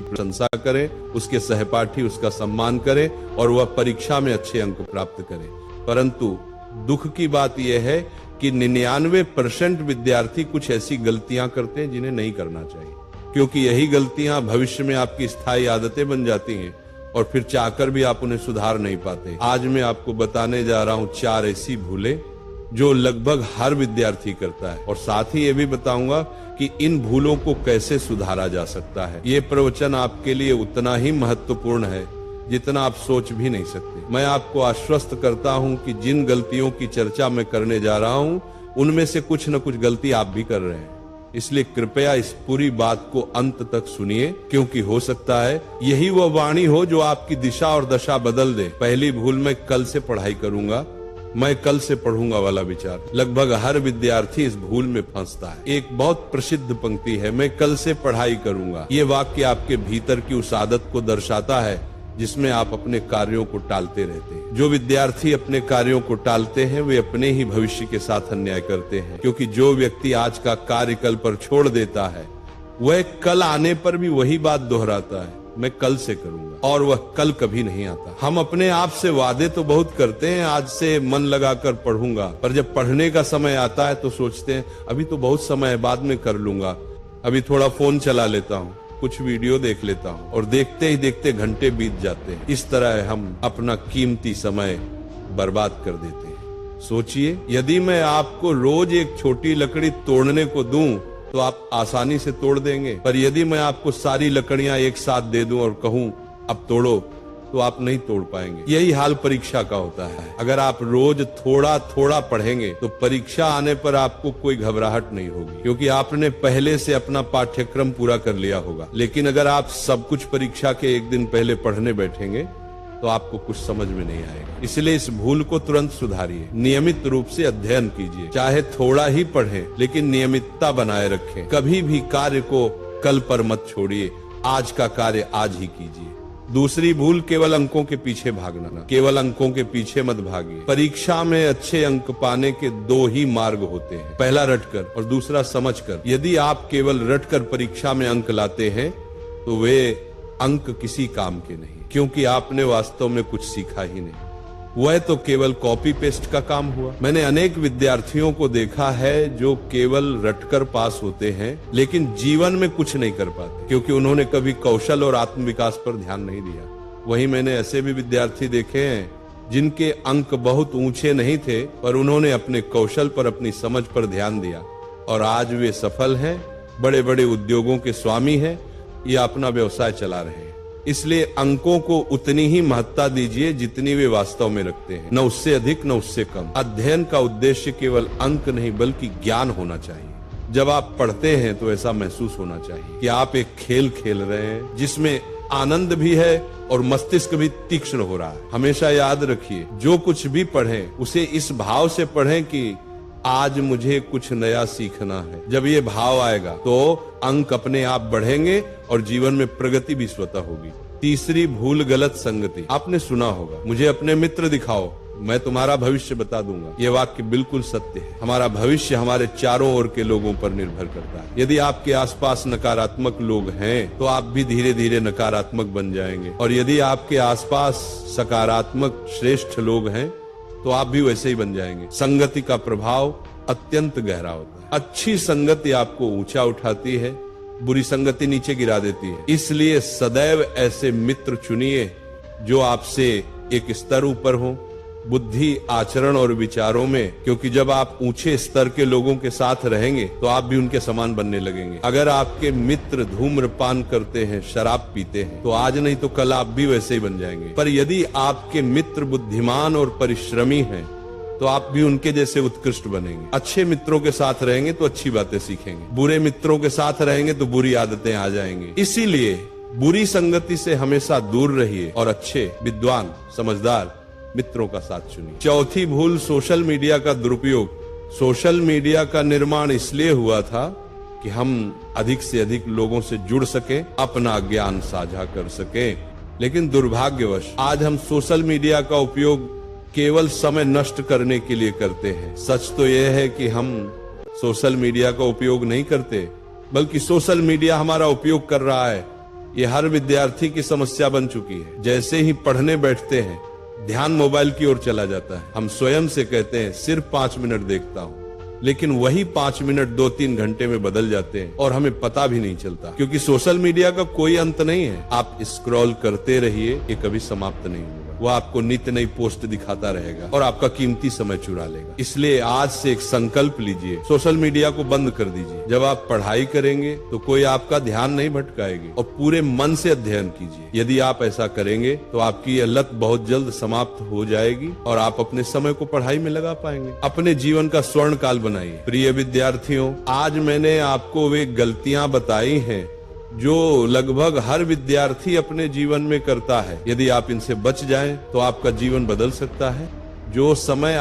प्रशंसा करे, उसके सहपाठी उसका सम्मान करे और वह परीक्षा में अच्छे अंक प्राप्त करे। परंतु दुख की बात यह है कि 99% विद्यार्थी कुछ ऐसी गलतियां करते हैं जिन्हें नहीं करना चाहिए, क्योंकि यही गलतियां भविष्य में आपकी स्थायी आदतें बन जाती हैं और फिर चाहकर भी आप उन्हें सुधार नहीं पाते। आज मैं आपको बताने जा रहा हूं 4 ऐसी भूलें जो लगभग हर विद्यार्थी करता है, और साथ ही ये भी बताऊंगा कि इन भूलों को कैसे सुधारा जा सकता है। ये प्रवचन आपके लिए उतना ही महत्वपूर्ण है जितना आप सोच भी नहीं सकते। मैं आपको आश्वस्त करता हूं कि जिन गलतियों की चर्चा मैं करने जा रहा हूं उनमें से कुछ न कुछ गलती आप भी कर रहे हैं। इसलिए कृपया इस पूरी बात को अंत तक सुनिए, क्योंकि हो सकता है यही वह वाणी हो जो आपकी दिशा और दशा बदल दे। पहली भूल, मैं कल से पढ़ाई करूंगा, मैं कल से पढ़ूंगा वाला विचार। लगभग हर विद्यार्थी इस भूल में फंसता है। एक बहुत प्रसिद्ध पंक्ति है, मैं कल से पढ़ाई करूंगा। ये वाक्य आपके भीतर की उस आदत को दर्शाता है जिसमें आप अपने कार्यों को टालते रहते हैं। जो विद्यार्थी अपने कार्यों को टालते हैं वे अपने ही भविष्य के साथ अन्याय करते हैं, क्योंकि जो व्यक्ति आज का कार्य कल पर छोड़ देता है वह कल आने पर भी वही बात दोहराता है, मैं कल से करूंगा, और वह कल कभी नहीं आता। हम अपने आप से वादे तो बहुत करते हैं, आज से मन लगाकर पढ़ूंगा, पर जब पढ़ने का समय आता है तो सोचते हैं अभी तो बहुत समय है, बाद में कर लूंगा, अभी थोड़ा फोन चला लेता हूँ, कुछ वीडियो देख लेता हूँ, और देखते ही देखते घंटे बीत जाते हैं। इस तरह हम अपना कीमती समय बर्बाद कर देते हैं। सोचिए, यदि मैं आपको रोज एक छोटी लकड़ी तोड़ने को दूं तो आप आसानी से तोड़ देंगे, पर यदि मैं आपको सारी लकड़ियां एक साथ दे दूं और कहूं अब तोड़ो तो आप नहीं तोड़ पाएंगे। यही हाल परीक्षा का होता है। अगर आप रोज थोड़ा थोड़ा पढ़ेंगे तो परीक्षा आने पर आपको कोई घबराहट नहीं होगी, क्योंकि आपने पहले से अपना पाठ्यक्रम पूरा कर लिया होगा। लेकिन अगर आप सब कुछ परीक्षा के एक दिन पहले पढ़ने बैठेंगे तो आपको कुछ समझ में नहीं आएगा। इसलिए इस भूल को तुरंत सुधारिए। नियमित रूप से अध्ययन कीजिए, चाहे थोड़ा ही पढ़ें, लेकिन नियमितता बनाए रखें। कभी भी कार्य को कल पर मत छोड़िए, आज का कार्य आज ही कीजिए। दूसरी भूल, केवल अंकों के पीछे भागना। केवल अंकों के पीछे मत भागिए। परीक्षा में अच्छे अंक पाने के 2 ही मार्ग होते हैं, पहला रटकर और दूसरा समझकर। यदि आप केवल रटकर परीक्षा में अंक लाते हैं तो वे अंक किसी काम के नहीं, क्योंकि आपने वास्तव में कुछ सीखा ही नहीं। वह तो केवल कॉपी पेस्ट का काम हुआ। मैंने अनेक विद्यार्थियों को देखा है जो केवल रटकर पास होते हैं लेकिन जीवन में कुछ नहीं कर पाते, क्योंकि उन्होंने कभी कौशल और आत्मविकास पर ध्यान नहीं दिया। वहीं मैंने ऐसे भी विद्यार्थी देखे हैं जिनके अंक बहुत ऊंचे नहीं थे, पर उन्होंने अपने कौशल पर, अपनी समझ पर ध्यान दिया और आज वे सफल हैं, बड़े बड़े उद्योगों के स्वामी हैं या अपना व्यवसाय चला रहे हैं। इसलिए अंकों को उतनी ही महत्ता दीजिए जितनी वे वास्तव में रखते हैं, न उससे अधिक न उससे कम। अध्ययन का उद्देश्य केवल अंक नहीं बल्कि ज्ञान होना चाहिए। जब आप पढ़ते हैं तो ऐसा महसूस होना चाहिए कि आप एक खेल खेल रहे हैं जिसमें आनंद भी है और मस्तिष्क भी तीक्ष्ण हो रहा है। हमेशा याद रखिए, जो कुछ भी पढ़ें उसे इस भाव से पढ़ें कि आज मुझे कुछ नया सीखना है। जब ये भाव आएगा तो अंक अपने आप बढ़ेंगे और जीवन में प्रगति भी स्वतः होगी। तीसरी भूल, गलत संगति। आपने सुना होगा, मुझे अपने मित्र दिखाओ, मैं तुम्हारा भविष्य बता दूंगा। ये वाक्य बिल्कुल सत्य है। हमारा भविष्य हमारे चारों ओर के लोगों पर निर्भर करता है। यदि आपके आसपास नकारात्मक लोग हैं तो आप भी धीरे धीरे नकारात्मक बन जाएंगे, और यदि आपके आसपास सकारात्मक श्रेष्ठ लोग हैं तो आप भी वैसे ही बन जाएंगे। संगति का प्रभाव अत्यंत गहरा होता है। अच्छी संगति आपको ऊंचा उठाती है, बुरी संगति नीचे गिरा देती है। इसलिए सदैव ऐसे मित्र चुनिए जो आपसे एक स्तर ऊपर हो, बुद्धि, आचरण और विचारों में, क्योंकि जब आप ऊंचे स्तर के लोगों के साथ रहेंगे तो आप भी उनके समान बनने लगेंगे। अगर आपके मित्र धूम्रपान करते हैं, शराब पीते हैं, तो आज नहीं तो कल आप भी वैसे ही बन जाएंगे। पर यदि आपके मित्र बुद्धिमान और परिश्रमी हैं तो आप भी उनके जैसे उत्कृष्ट बनेंगे। अच्छे मित्रों के साथ रहेंगे तो अच्छी बातें सीखेंगे, बुरे मित्रों के साथ रहेंगे तो बुरी आदतें आ जाएंगी। इसीलिए बुरी संगति से हमेशा दूर रहिए और अच्छे, विद्वान, समझदार मित्रों का साथ चुनिए। चौथी भूल, सोशल मीडिया का दुरुपयोग। सोशल मीडिया का निर्माण इसलिए हुआ था कि हम अधिक से अधिक लोगों से जुड़ सके, अपना ज्ञान साझा कर सके, लेकिन दुर्भाग्यवश आज हम सोशल मीडिया का उपयोग केवल समय नष्ट करने के लिए करते हैं। सच तो यह है कि हम सोशल मीडिया का उपयोग नहीं करते, बल्कि सोशल मीडिया हमारा उपयोग कर रहा है ये हर विद्यार्थी की समस्या बन चुकी है। जैसे ही पढ़ने बैठते हैं ध्यान मोबाइल की ओर चला जाता है। हम स्वयं से कहते हैं सिर्फ 5 मिनट देखता हूं, लेकिन वही 5 मिनट 2-3 घंटे में बदल जाते हैं और हमें पता भी नहीं चलता, क्योंकि सोशल मीडिया का कोई अंत नहीं है। आप स्क्रॉल करते रहिए, ये कभी समाप्त नहीं होगा। वह आपको नित्य नई पोस्ट दिखाता रहेगा और आपका कीमती समय चुरा लेगा। इसलिए आज से एक संकल्प लीजिए, सोशल मीडिया को बंद कर दीजिए। जब आप पढ़ाई करेंगे तो कोई आपका ध्यान नहीं भटकाएगी और पूरे मन से अध्ययन कीजिए। यदि आप ऐसा करेंगे तो आपकी यह लत बहुत जल्द समाप्त हो जाएगी और आप अपने समय को पढ़ाई में लगा पाएंगे। अपने जीवन का स्वर्ण काल बनाइए। प्रिय विद्यार्थियों, आज मैंने आपको वे गलतियां बताई हैं जो लगभग हर विद्यार्थी अपने जीवन में करता है। यदि आप इनसे बच जाएं तो आपका जीवन बदल सकता है। जो समय